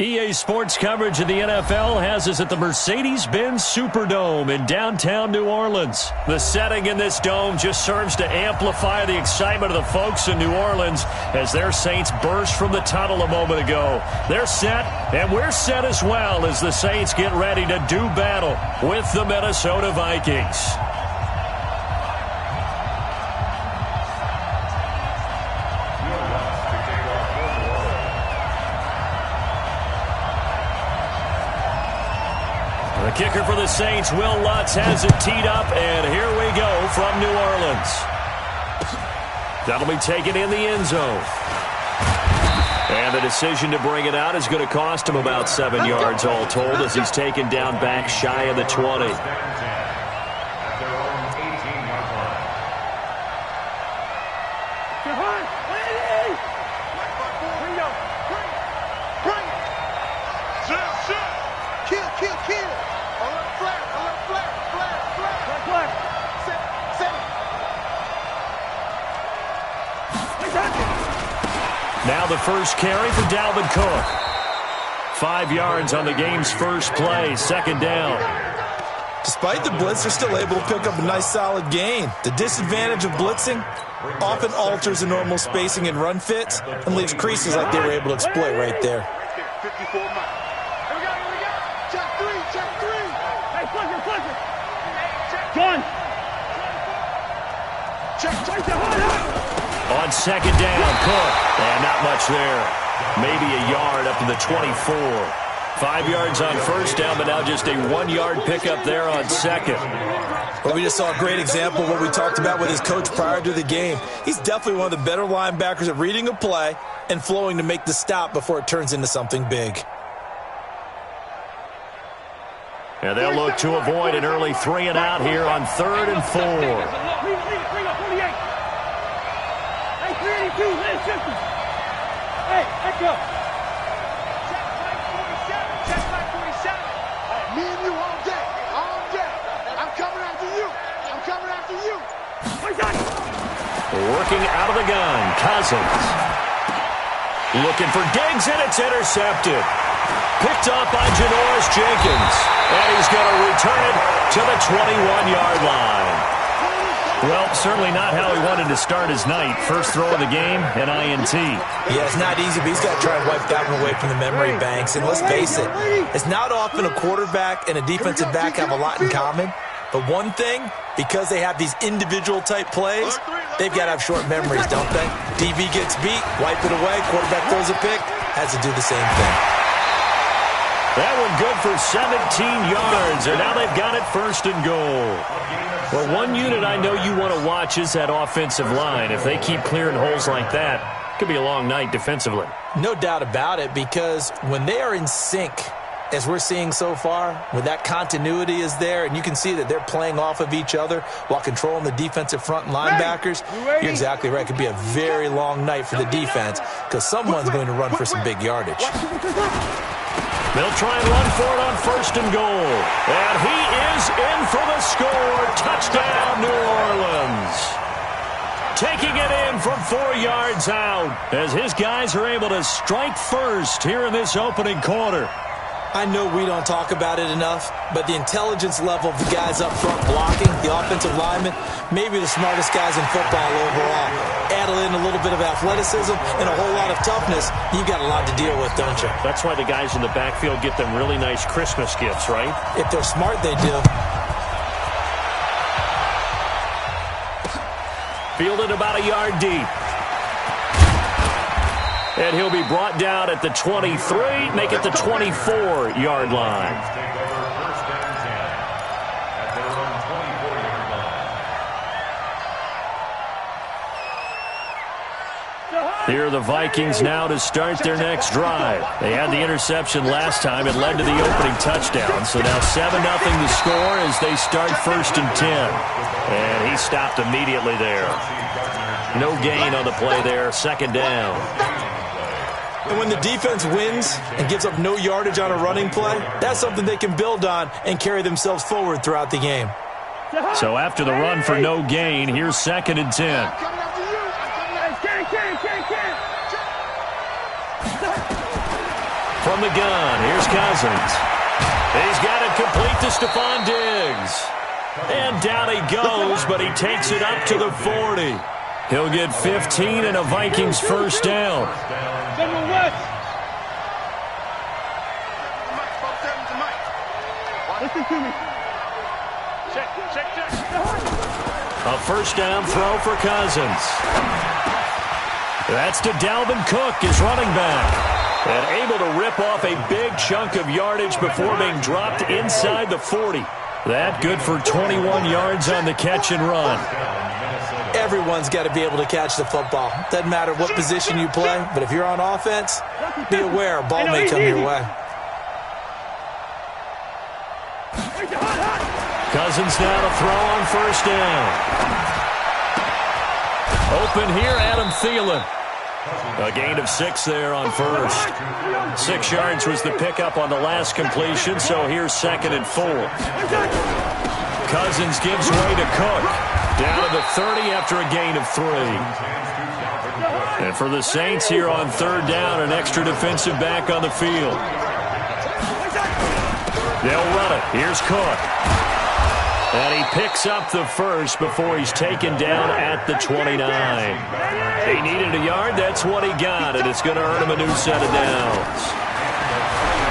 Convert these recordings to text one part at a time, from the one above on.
EA Sports coverage of the NFL has us at the Mercedes-Benz Superdome in downtown New Orleans. The setting in this dome just serves to amplify the excitement of the folks in New Orleans as their Saints burst from the tunnel a moment ago. They're set, and we're set as well as the Saints get ready to do battle with the Minnesota Vikings. The kicker for the Saints, Will Lutz, has it teed up, and here we go from New Orleans. That'll be taken in the end zone. And the decision to bring it out is going to cost him about 7 yards all told as he's taken down back shy of the 20. Now the first carry for Dalvin Cook. 5 yards on the game's first play, second down. Despite the blitz, they're still able to pick up a nice solid gain. The disadvantage of blitzing often alters the normal spacing and run fits and leaves creases like they were able to exploit right there. On second down, Cook. And not much there. Maybe a yard up to the 24. 5 yards on first down, but now just a 1 yard pickup there on second. Well, we just saw a great example of what we talked about with his coach prior to the game. He's definitely one of the better linebackers at reading a play and flowing to make the stop before it turns into something big. And they'll look to avoid an early 3 and out here on 3rd and 4. Hey, let's go. Check back 47. Me and you all day. All day. I'm coming after you. I'm coming after you. Working out of the gun, Cousins. Looking for Diggs, and it's intercepted. Picked up by Janoris Jenkins. And he's going to return it to the 21-yard line. Well, certainly not how he wanted to start his night. First throw of the game, an INT. Yeah, it's not easy, but he's got to try and wipe that one away from the memory banks. And let's face it, it's not often a quarterback and a defensive back have a lot in common. But one thing, because they have these individual type plays, they've got to have short memories, don't they? DB gets beat, wipe it away, quarterback throws a pick, has to do the same thing. That one good for 17 yards, and now they've got it first and goal. Well, one unit I know you want to watch is that offensive line. If they keep clearing holes like that, it could be a long night defensively. No doubt about it, because when they are in sync, as we're seeing so far, when that continuity is there, and you can see that they're playing off of each other while controlling the defensive front and linebackers, you're exactly right. It could be a very long night for the defense because someone's going to run for some big yardage. They'll try and run for it on first and goal. And he is in for the score. Touchdown, New Orleans. Taking it in from 4 yards out as his guys are able to strike first here in this opening quarter. I know we don't talk about it enough, but the intelligence level of the guys up front blocking, the offensive linemen, maybe the smartest guys in football overall. Add in a little bit of athleticism and a whole lot of toughness, you've got a lot to deal with, don't you? That's why the guys in the backfield get them really nice Christmas gifts, right? If they're smart, they do. Fielded about a yard deep. And he'll be brought down at the 23, make it the 24-yard line. Here are the Vikings now to start their next drive. They had the interception last time. It led to the opening touchdown. So now 7-0 the score as they start 1st and 10. And he stopped immediately there. No gain on the play there. 2nd down. And when the defense wins and gives up no yardage on a running play, that's something they can build on and carry themselves forward throughout the game. So after the run for no gain, here's 2nd and 10. from the gun. Here's Cousins. He's got it complete to Stephon Diggs. And down he goes, but he takes it up to the 40. He'll get 15 and a Vikings first down. Listen to me. Check. A first down throw for Cousins. That's to Dalvin Cook, his running back. And able to rip off a big chunk of yardage before being dropped inside the 40. That good for 21 yards on the catch and run. Everyone's got to be able to catch the football. Doesn't matter what position you play, but if you're on offense, be aware a ball may come your way. Cousins now to throw on first down. Open here, Adam Thielen. A gain of 6 there on first. 6 yards was the pickup on the last completion, so here's 2nd and 4. Cousins gives way to Cook. Down to the 30 after a gain of 3. And for the Saints here on 3rd down, an extra defensive back on the field. They'll run it. Here's Cook. And he picks up the first before he's taken down at the 29. He needed a yard. That's what he got, and it's going to earn him a new set of downs.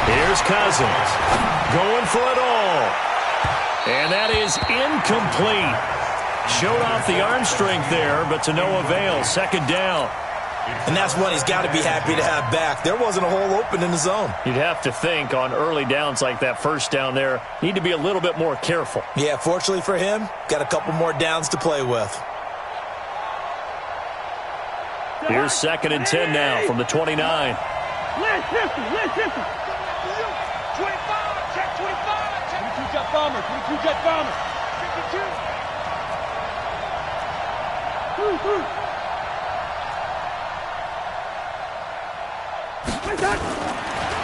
Here's Cousins going for it all. And that is incomplete. Showed off the arm strength there, but to no avail. 2nd down. And that's one he's got to be happy to have back. There wasn't a hole open in the zone. You'd have to think on early downs like that first down there, need to be a little bit more careful. Yeah, fortunately for him, got a couple more downs to play with. Here's 2nd and 10 now from the 29. Listen. 25, check 25. 22 jet bomber, 22 jet bomber. 52.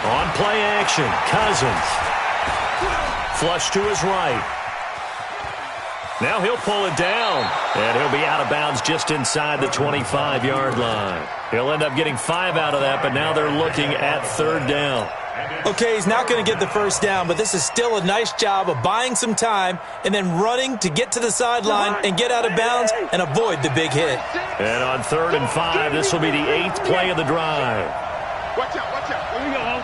On play action, Cousins. Flush to his right. Now he'll pull it down, and he'll be out of bounds just inside the 25-yard line. He'll end up getting 5 out of that, but now they're looking at 3rd down. Okay, he's not going to get the first down, but this is still a nice job of buying some time and then running to get to the sideline and get out of bounds and avoid the big hit. And on 3rd and 5, this will be the 8th play of the drive. Watch out. Here we go.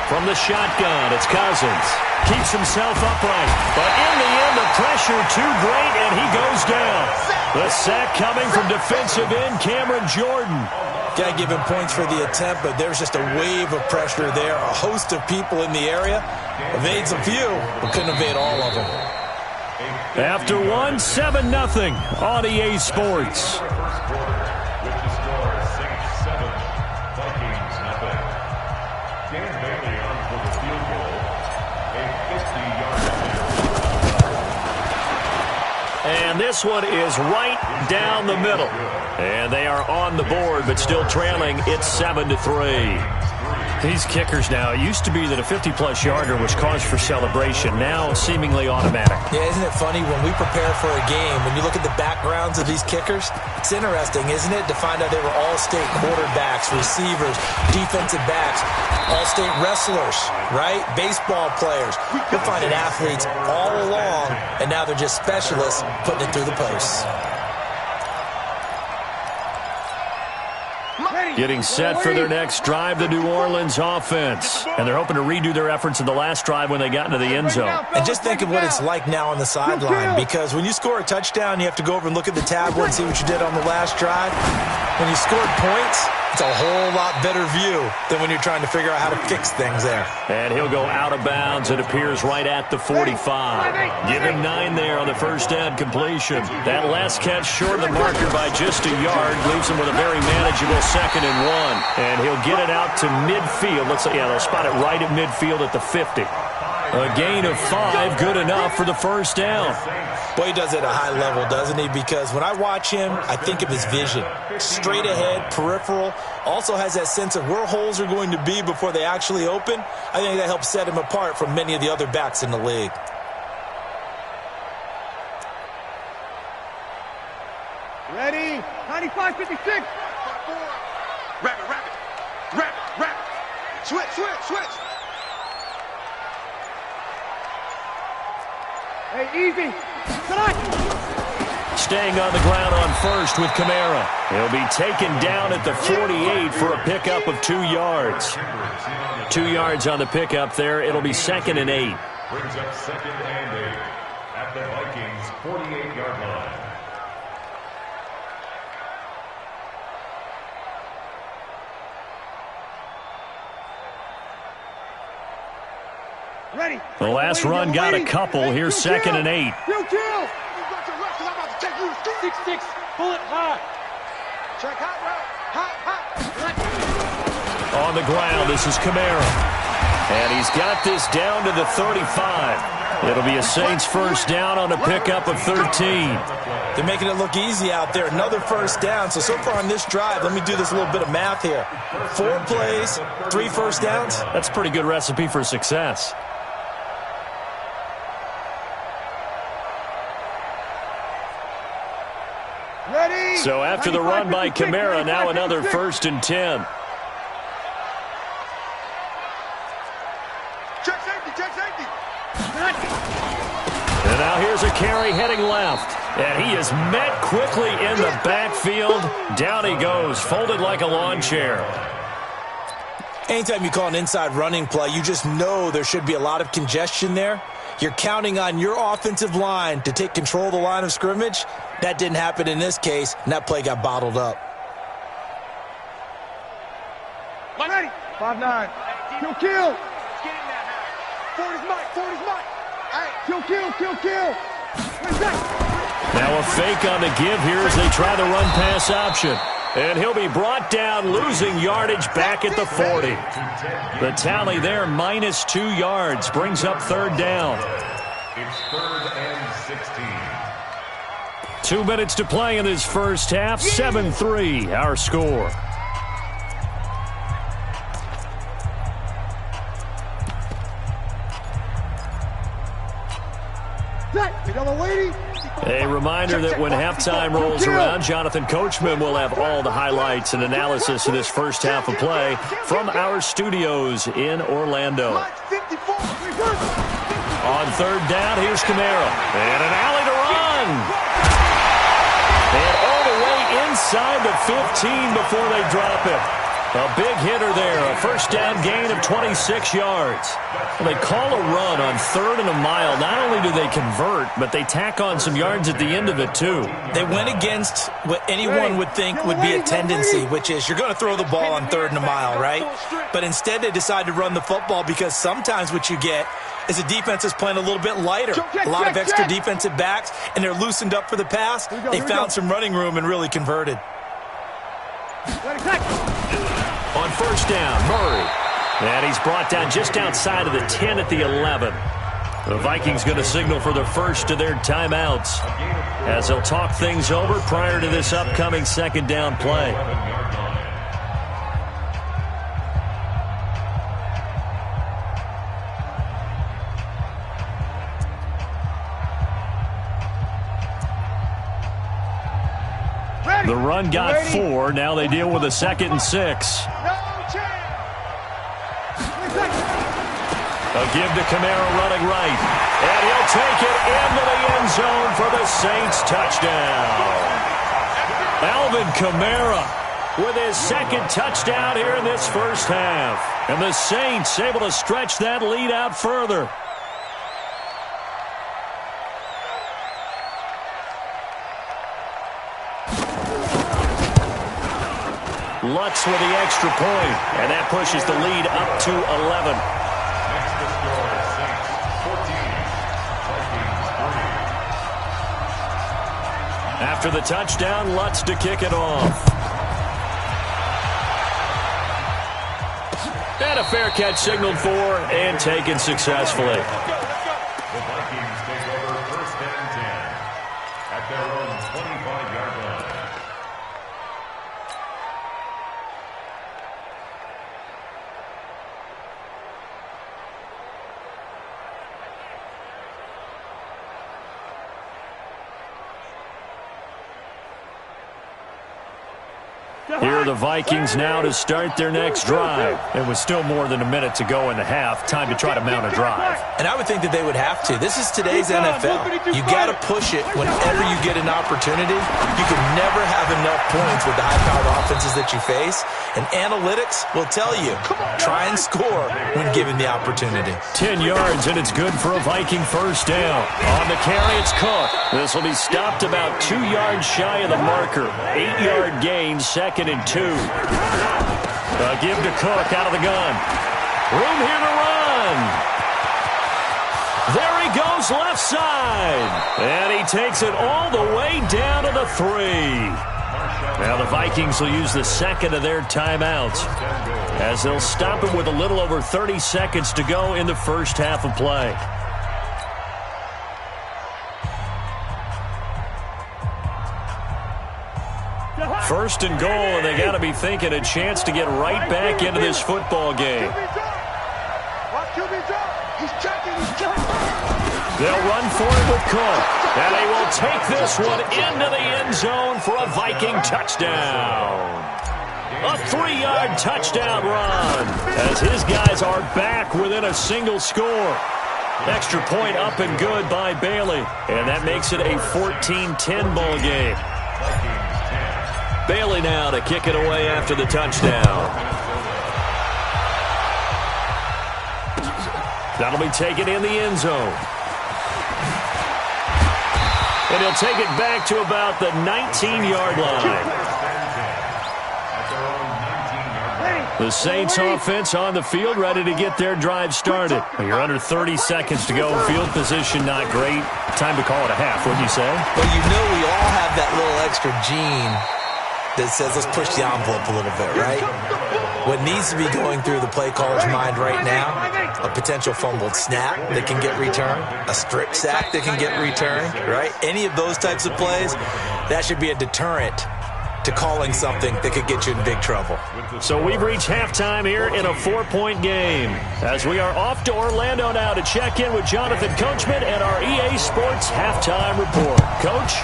From the shotgun, it's Cousins. Keeps himself upright. But in the end, the pressure too great, and he goes down. The sack coming from defensive end Cameron Jordan. Got to give him points for the attempt, but there's just a wave of pressure there. A host of people in the area. Evades a few, but couldn't evade all of them. After one, 7-0 on EA Sports. And this one is right down the middle. And they are on the board, but still trailing. It's 7-3. These kickers now, it used to be that a 50-plus yarder was cause for celebration. Now seemingly automatic. Yeah, isn't it funny when we prepare for a game, when you look at the backgrounds of these kickers, it's interesting, isn't it, to find out they were all-state quarterbacks, receivers, defensive backs, all-state wrestlers, right? Baseball players. We're finding athletes all along, and now they're just specialists putting it through the posts. Getting set for their next drive, the New Orleans offense. And they're hoping to redo their efforts in the last drive when they got into the end zone. And just think of what it's like now on the sideline, because when you score a touchdown, you have to go over and look at the tablet and see what you did on the last drive. When you scored points, it's a whole lot better view than when you're trying to figure out how to fix things there. And he'll go out of bounds. It appears right at the 45. Give him 9 there on the first down completion. That last catch short of the marker by just a yard leaves him with a very manageable 2nd and 1. And he'll get it out to midfield. Looks like, yeah, they'll spot it right at midfield at the 50. A gain of 5, good enough for the first down. Boy, he does it at a high level, doesn't he? Because when I watch him, I think of his vision. Straight ahead, peripheral. Also has that sense of where holes are going to be before they actually open. I think that helps set him apart from many of the other backs in the league. Ready? 95-56. Rapid. Switch, switch, switch. Hey, easy. Staying on the ground on first with Kamara. He'll be taken down at the 48 for a pickup of 2 yards. 2 yards on the pickup there. It'll be 2nd and 8. Brings up 2nd and 8 at the Vikings' 48-yard line. Ready. The last run got a couple. Here's 2nd and 8. You kill. 6-6. Pull it high. Check hot route. Hot. On the ground, this is Kamara. And he's got this down to the 35. It'll be a Saints first down on a pickup of 13. They're making it look easy out there. Another first down. So far on this drive, let me do this little bit of math here. 4 plays, 3 first downs. That's a pretty good recipe for success. Ready. So after the run by Kamara, now another 1st and 10. Check safety, check safety. And now here's a carry heading left. And he is met quickly in the backfield. Down he goes, folded like a lawn chair. Anytime you call an inside running play, you just know there should be a lot of congestion there. You're counting on your offensive line to take control of the line of scrimmage. That didn't happen in this case, and that play got bottled up. Ready. 5-9. Kill. 40's Mike. 40's Mike. All right. Kill. Now a fake on the give here as they try the run-pass option. And he'll be brought down, losing yardage back at the 40. The tally there, -2 yards, brings up 3rd down. It's 3rd and 16. 2 minutes to play in this first half. 7-3, our score. A reminder that when halftime rolls around, Jonathan Coachman will have all the highlights and analysis of this first half of play from our studios in Orlando. On 3rd down, here's Kamara. And an alley to run. And all the way inside the 15 before they drop it. A big hitter there, a first down gain of 26 yards. Well, they call a run on 3rd and a mile. Not only do they convert, but they tack on some yards at the end of it, too. They went against what anyone would think would be a tendency, which is you're going to throw the ball on 3rd and a mile, right? But instead they decide to run the football because sometimes what you get is a defense is playing a little bit lighter. A lot of extra defensive backs, and they're loosened up for the pass. They found some running room and really converted. On first down, Murray. And he's brought down just outside of the 10 at the 11. The Vikings going to signal for the first of their timeouts as they'll talk things over prior to this upcoming 2nd down play. The run got 4. Now they deal with a 2nd and 6. A give to Kamara running right. And he'll take it into the end zone for the Saints touchdown. Alvin Kamara with his 2nd touchdown here in this first half. And the Saints able to stretch that lead out further. Lutz with the extra point, and that pushes the lead up to 11. Next to score, Saints 14, Vikings 3. After the touchdown, Lutz to kick it off. And a fair catch signaled for and taken successfully. The Vikings take over 1st and 10 at their own 25-yard line. Here are the Vikings now to start their next drive. And with still more than a minute to go in the half, time to try to mount a drive. And I would think that they would have to. This is today's NFL. You got to push it whenever you get an opportunity. You can never have enough points with the high-powered offenses that you face. And analytics will tell you, try and score when given the opportunity. 10 yards, and it's good for a Viking first down. On the carry, it's Cook. This will be stopped about 2 yards shy of the marker. 8-yard gain, 2nd and 2. Give to Cook out of the gun. Room here to run. There he goes left side. And he takes it all the way down to the 3. Now the Vikings will use the second of their timeouts as they'll stop it with a little over 30 seconds to go in the first half of play. First and goal, and they got to be thinking a chance to get right back into this football game. They'll run for it with Cook, and they will take this one into the end zone for a Viking touchdown. A 3-yard touchdown run as his guys are back within a single score. Extra point up and good by Bailey, and that makes it a 14-10 ball game. Bailey now to kick it away after the touchdown. That'll be taken in the end zone. And he'll take it back to about the 19-yard line. The Saints offense on the field, ready to get their drive started. You're under 30 seconds to go. Field position not great. Time to call it a half, wouldn't you say? Well, you know we all have that little extra gene that says let's push the envelope a little bit, right? What needs to be going through the play caller's mind right now, a potential fumbled snap that can get returned, a strip sack that can get returned, right? Any of those types of plays, that should be a deterrent to calling something that could get you in big trouble. So we've reached halftime here in a 4-point game as we are off to Orlando now to check in with Jonathan Coachman and our EA Sports halftime report. Coach?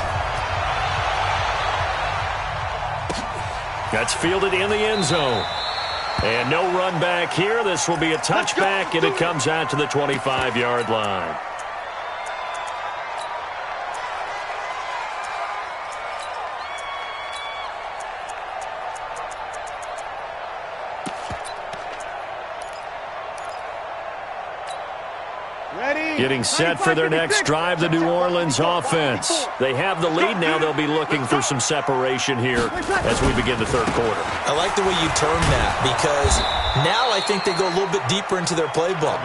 That's fielded in the end zone. And no run back here. This will be a touchback, and it comes out to the 25-yard line. Getting set for their next drive, the New Orleans offense. They have the lead now. They'll be looking for some separation here as we begin the third quarter. I like the way you term that because now I think they go a little bit deeper into their playbook.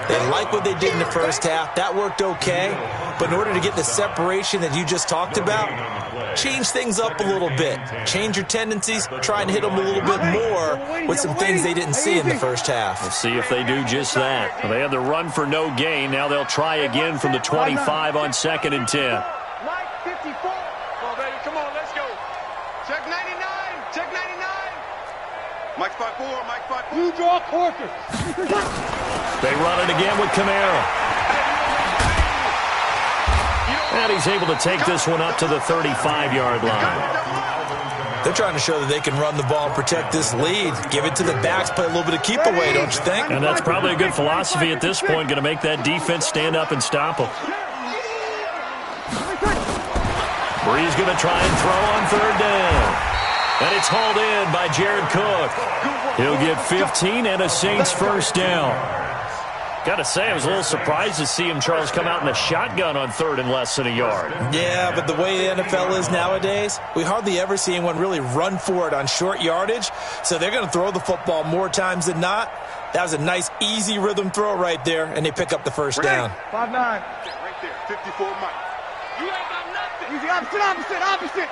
They like what they did in the first half. That worked okay. But in order to get the separation that you just talked about, change things up a little bit. Change your tendencies. Try and hit them a little bit more with some things they didn't see in the first half. We'll see if they do just that. Well, they had the run for no gain. Now they'll try again from the 25 on 2nd and 10. Mike 54. Come on, baby. Come on, let's go. Check 99. Check 99. Mike 54. Mike 54. You draw quarter. They run it again with Kamara. And he's able to take this one up to the 35-yard line. They're trying to show that they can run the ball and protect this lead. Give it to the backs, play a little bit of keep away, don't you think? And that's probably a good philosophy at this point, going to make that defense stand up and stop them. Bree's going to try and throw on 3rd down. And it's hauled in by Jared Cook. He'll get 15 and a Saints first down. Got to say, I was a little surprised to see him, Charles, come out in a shotgun on 3rd and less than a yard. Yeah, but the way the NFL is nowadays, we hardly ever see anyone really run for it on short yardage. So they're going to throw the football more times than not. That was a nice, easy rhythm throw right there, and they pick up the first down. 5-9. Right there, 54 Mike. You ain't got nothing. Easy, opposite.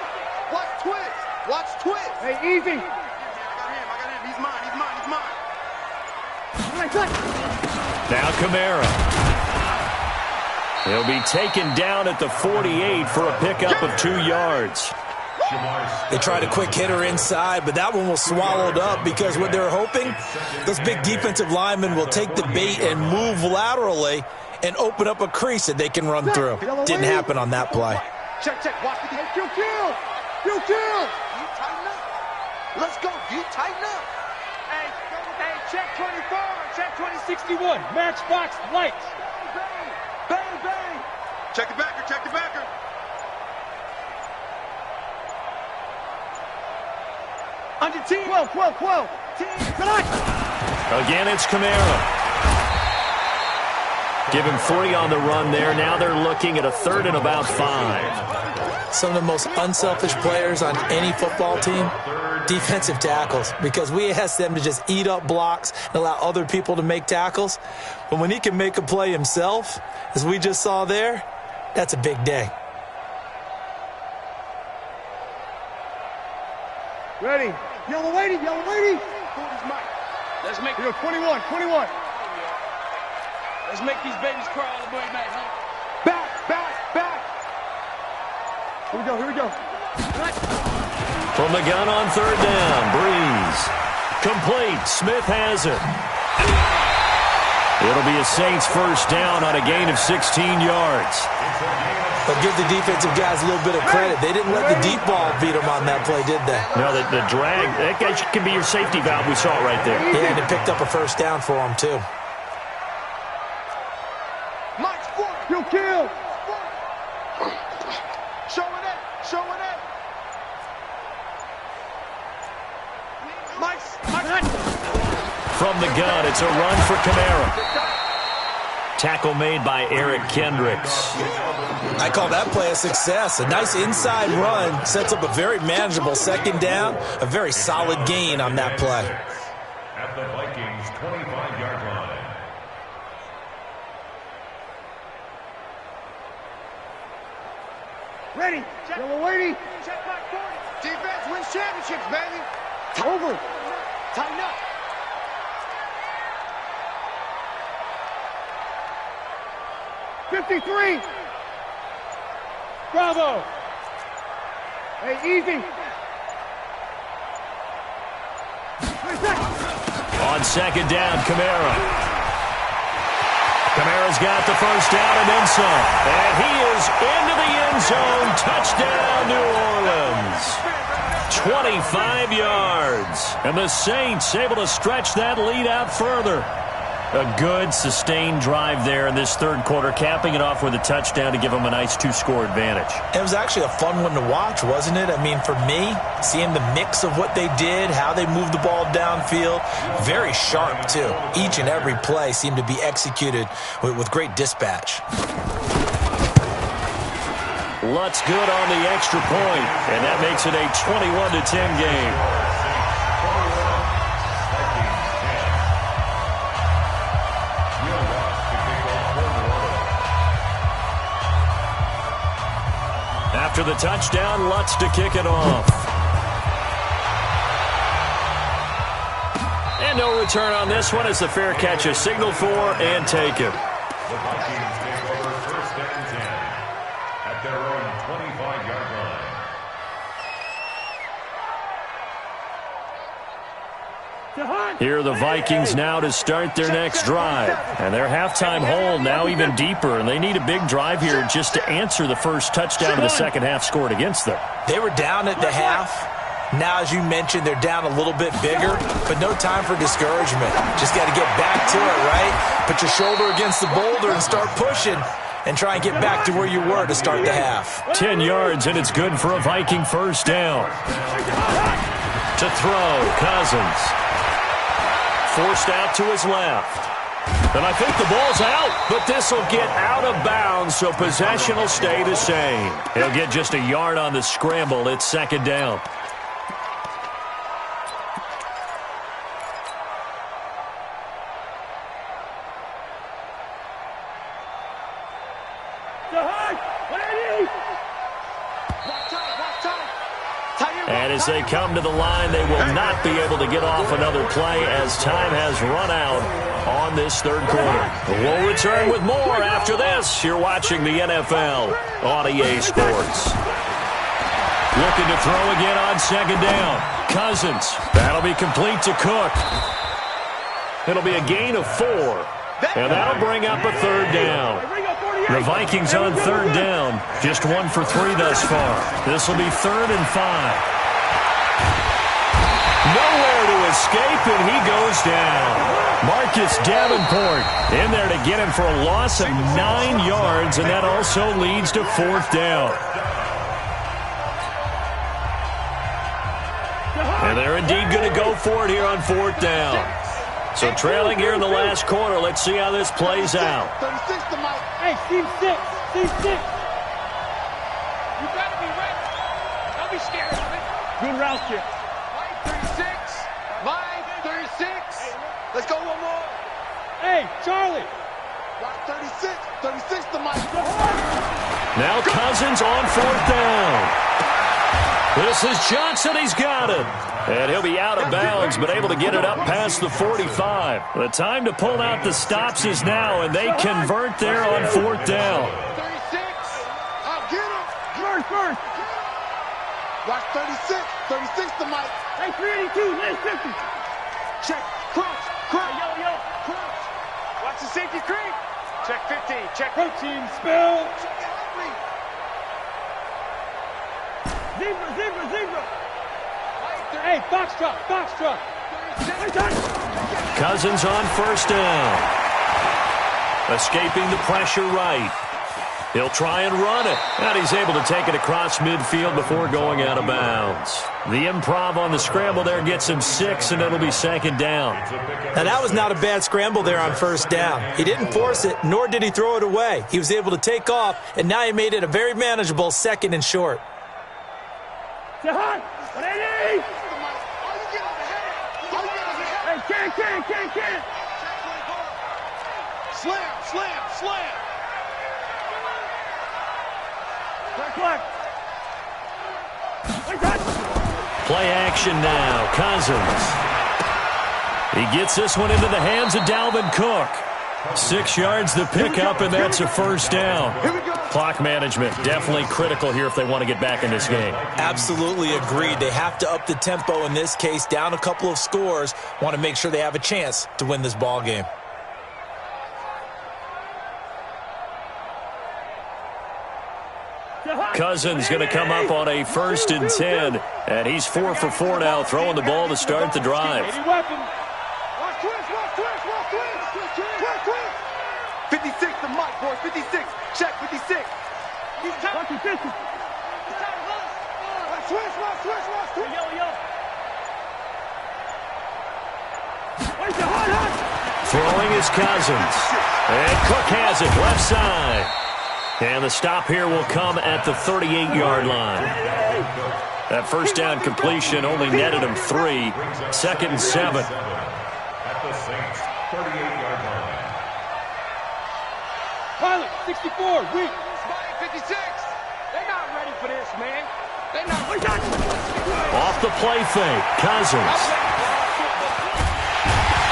Watch twist. Watch twist. Hey, easy. I got him. He's mine. Now Kamara. He'll be taken down at the 48 for a pickup of 2 yards. They tried a quick hitter inside, but that one was swallowed up because what they're hoping, those big defensive linemen will take the bait and move laterally and open up a crease that they can run through. Didn't happen on that play. Check. Watch the kill. Let's go, D. Tighten up. Hey, check 24, check 2061. Matchbox lights. Bang, bang. Check the backer, check the backer. Under team. 12. Team, select. Again, it's Kamara. Give him 3 on the run there. Now they're looking at a 3rd and about 5. Some of the most unselfish players on any football team, defensive tackles, because we ask them to just eat up blocks and allow other people to make tackles. But when he can make a play himself, as we just saw there, that's a big day. Ready. Yellow lady. Let's make Yo, 21. Let's make these babies cry all the way back, huh? back. Here we go. From the gun on 3rd down, Breeze. Complete. Smith has it. It'll be a Saints first down on a gain of 16 yards. But give the defensive guys a little bit of credit. They didn't let the deep ball beat them on that play, did they? No, the drag, that guy can be your safety valve. We saw it right there. Yeah, and it picked up a first down for them, too. Mike's foot. You kill. Showing it. Mike's. From the gun, it's a run for Kamara. Tackle made by Eric Kendricks. I call that play a success. A nice inside run sets up a very manageable 2nd down, a very solid gain on that play. At the Vikings' 25-yard line. Ready. Yellow lady. Check back 40. Defense wins championships, baby. It's over. Tighten up. $53. Bravo. Hey, easy. On 2nd down, Kamara. Kamara's got the first down and then some. And he is into the end zone. Touchdown, New Orleans. 25 yards. And the Saints able to stretch that lead out further. A good, sustained drive there in this 3rd quarter, capping it off with a touchdown to give them a nice 2-score advantage. It was actually a fun one to watch, wasn't it? I mean, for me, seeing the mix of what they did, how they moved the ball downfield, very sharp, too. Each and every play seemed to be executed with great dispatch. Lutz good on the extra point, and that makes it a 21-10 game. After the touchdown, Lutz to kick it off. And no return on this one as the fair catch is signaled for and taken. The Vikings take over 1st and 10 at their own 25-yard line. Here are the Vikings now to start their next drive. And their halftime hole now even deeper, and they need a big drive here just to answer the first touchdown of the second half scored against them. They were down at the half. Now, as you mentioned, they're down a little bit bigger, but no time for discouragement. Just got to get back to it, right? Put your shoulder against the boulder and start pushing and try and get back to where you were to start the half. 10 yards, and it's good for a Viking first down. To throw, Cousins. Forced out to his left. And I think the ball's out, but this will get out of bounds, so possession will stay the same. He'll get just a yard on the scramble. It's 2nd down. And as they come to the line, they will not be able to get off another play as time has run out on this 3rd quarter. We'll return with more after this. You're watching the NFL on EA Sports. Looking to throw again on 2nd down. Cousins. That'll be complete to Cook. It'll be a gain of 4. And that'll bring up a 3rd down. The Vikings on 3rd down. Just 1 for 3 thus far. This will be 3rd and 5. Nowhere to escape, and he goes down. Marcus Davenport in there to get him for a loss of 9 yards, and that also leads to 4th down. And they're indeed going to go for it here on 4th down. So trailing here in the last quarter, let's see how this plays out. 36 to Mike. Hey, Steve 6. Steve 6. You better be ready. Don't be scared of it. Good route here. Mike 36. Mike 36. Let's go one more. Hey, Charlie. Mike 36. 36 to Mike. Now Cousins on 4th down. This is Johnson. He's got it. And he'll be out of bounds, but able to get it up past the 45. The time to pull out the stops is now, and they convert there on 4th down. 36. I'll get him. First. Watch 36. 36 to Mike. Hey, 382. Nice 50. Check. Crunch. Yo. Crunch. Watch the safety creep. Check 15. Check. Protein spill. Zebra. Hey, Foxtrot. Cousins on 1st down. Escaping the pressure right. He'll try and run it. And he's able to take it across midfield before going out of bounds. The improv on the scramble there gets him 6, and it'll be 2nd down. Now, that was not a bad scramble there on 1st down. He didn't force it, nor did he throw it away. He was able to take off, and now he made it a very manageable 2nd and short. Ready? Hey, can. Slam. Black. Play action now. Cousins. He gets this one into the hands of Dalvin Cook. 6 yards to pick up, and that's a 1st down. Clock management definitely critical here if they want to get back in this game. Absolutely agreed. They have to up the tempo in this case, down a couple of scores. Want to make sure they have a chance to win this ball game. Cousins going to come up on a 1st and 10, and he's 4 for 4 now, throwing the ball to start the drive. 56 to Mike, boys. 56. Check 56. He's top. Lucky 50. Switch. Throwing is Cousins. And Cook has it left side. And the stop here will come at the 38-yard line. That 1st down completion only netted him 3. 2nd and 7. At the Saints' 38-yard line. Pilot, 64, weak. Spike 56. They're not ready for this, man. They're not ready. Off the play fake, Cousins.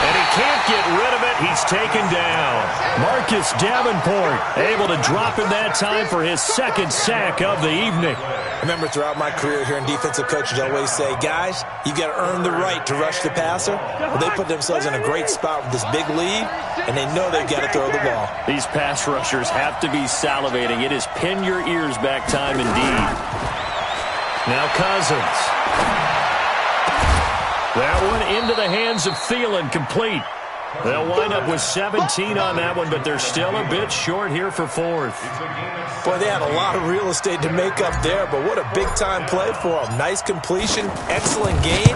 And he can't get rid of it. He's taken down. Marcus Davenport able to drop him that time for his 2nd sack of the evening. Remember, throughout my career here in defensive coaches, I always say, guys, you got to earn the right to rush the passer. Well, they put themselves in a great spot with this big lead, and they know they've got to throw the ball. These pass rushers have to be salivating. It is pin your ears back time indeed. Now Cousins. That one into the hands of Thielen, complete. They'll wind up with 17 on that one, but they're still a bit short here for 4th. Boy, they had a lot of real estate to make up there, but what a big-time play for them. Nice completion, excellent gain.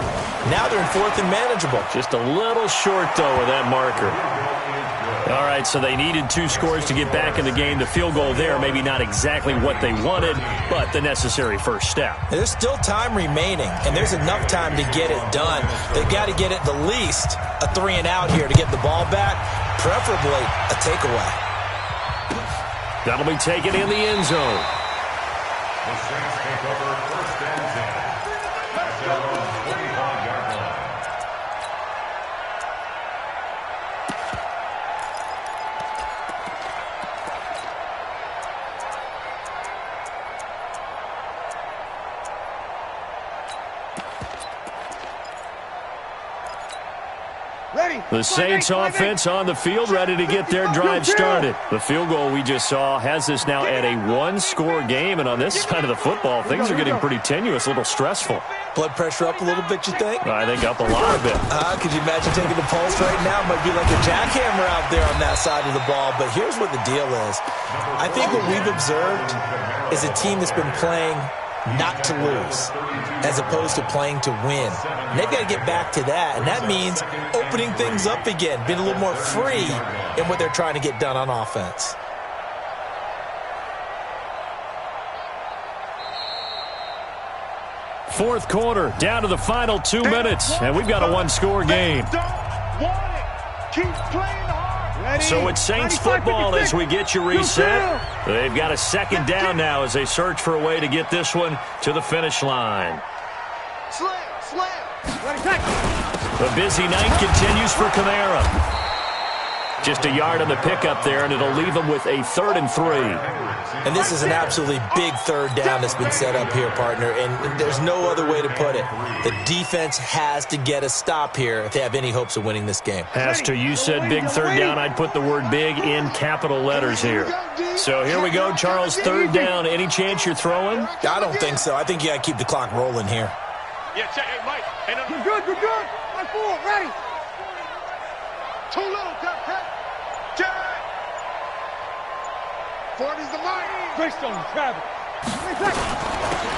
Now they're in 4th and manageable. Just a little short, though, of that marker. All right, so they needed 2 scores to get back in the game. The field goal there, maybe not exactly what they wanted, but the necessary first step. There's still time remaining, and there's enough time to get it done. They've got to get at the least a 3 and out here to get the ball back, preferably a takeaway. That'll be taken in the end zone. The Saints take over 1st and 10. At their own 25-yard line. The Saints offense on the field, ready to get their drive started. The field goal we just saw has this now at a 1-score game, and on this side of the football, things are getting pretty tenuous, a little stressful. Blood pressure up a little bit, you think? I think up a lot of it. Could you imagine taking the pulse right now? Might be like a jackhammer out there on that side of the ball. But here's what the deal is. I think what we've observed is a team that's been playing not to lose as opposed to playing to win. And they've got to get back to that. And that means opening things up again, being a little more free in what they're trying to get done on offense. Fourth quarter, down to the final 2 minutes, and we've got a one-score game. So it's Saints football as we get you reset. They've got a second down now as they search for a way to get this one to the finish line. The busy night continues for Kamara. Just a yard on the pickup there, and it'll leave them with a 3rd and 3. And this is an absolutely big third down that's been set up here, partner, and there's no other way to put it. The defense has to get a stop here if they have any hopes of winning this game. Has to. You said big third down. I'd put the word big in capital letters here. So here we go, Charles, third down. Any chance you're throwing? I don't think so. I think you got to keep the clock rolling here. Yeah, check. Hey, Mike. Hey, no. You're good. My four, ready. Too little, Ted. Check. 40's the mark. Greystone, Travis.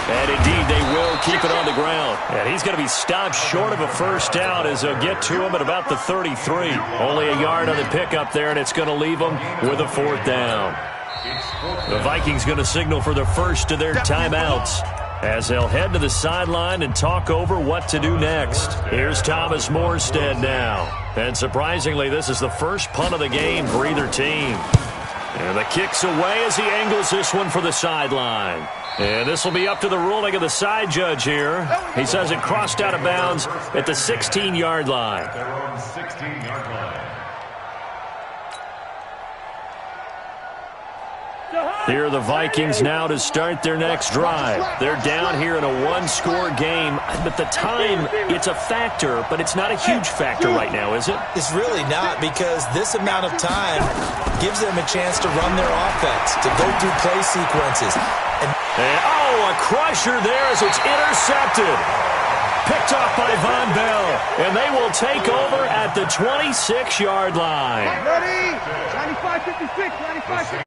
And indeed, they will keep it on the ground. And he's going to be stopped short of a first down as they'll get to him at about the 33. Only a yard on the pickup there, and it's going to leave them with a 4th down. The Vikings going to signal for the first of their timeouts as they'll head to the sideline and talk over what to do next. Here's Thomas Morstead now. And surprisingly, this is the first punt of the game for either team. And the kick's away as he angles this one for the sideline. And this will be up to the ruling of the side judge here. He says it crossed out of bounds at the 16-yard line. Their own 16-yard line. Here are the Vikings now to start their next drive. They're down here in a one-score game, but the time, it's a factor, but it's not a huge factor right now, is it? It's really not, because this amount of time gives them a chance to run their offense, to go through play sequences. And a crusher there as it's intercepted. Picked off by Von Bell, and they will take over at the 26-yard line. Ready? 95-56, 95-56.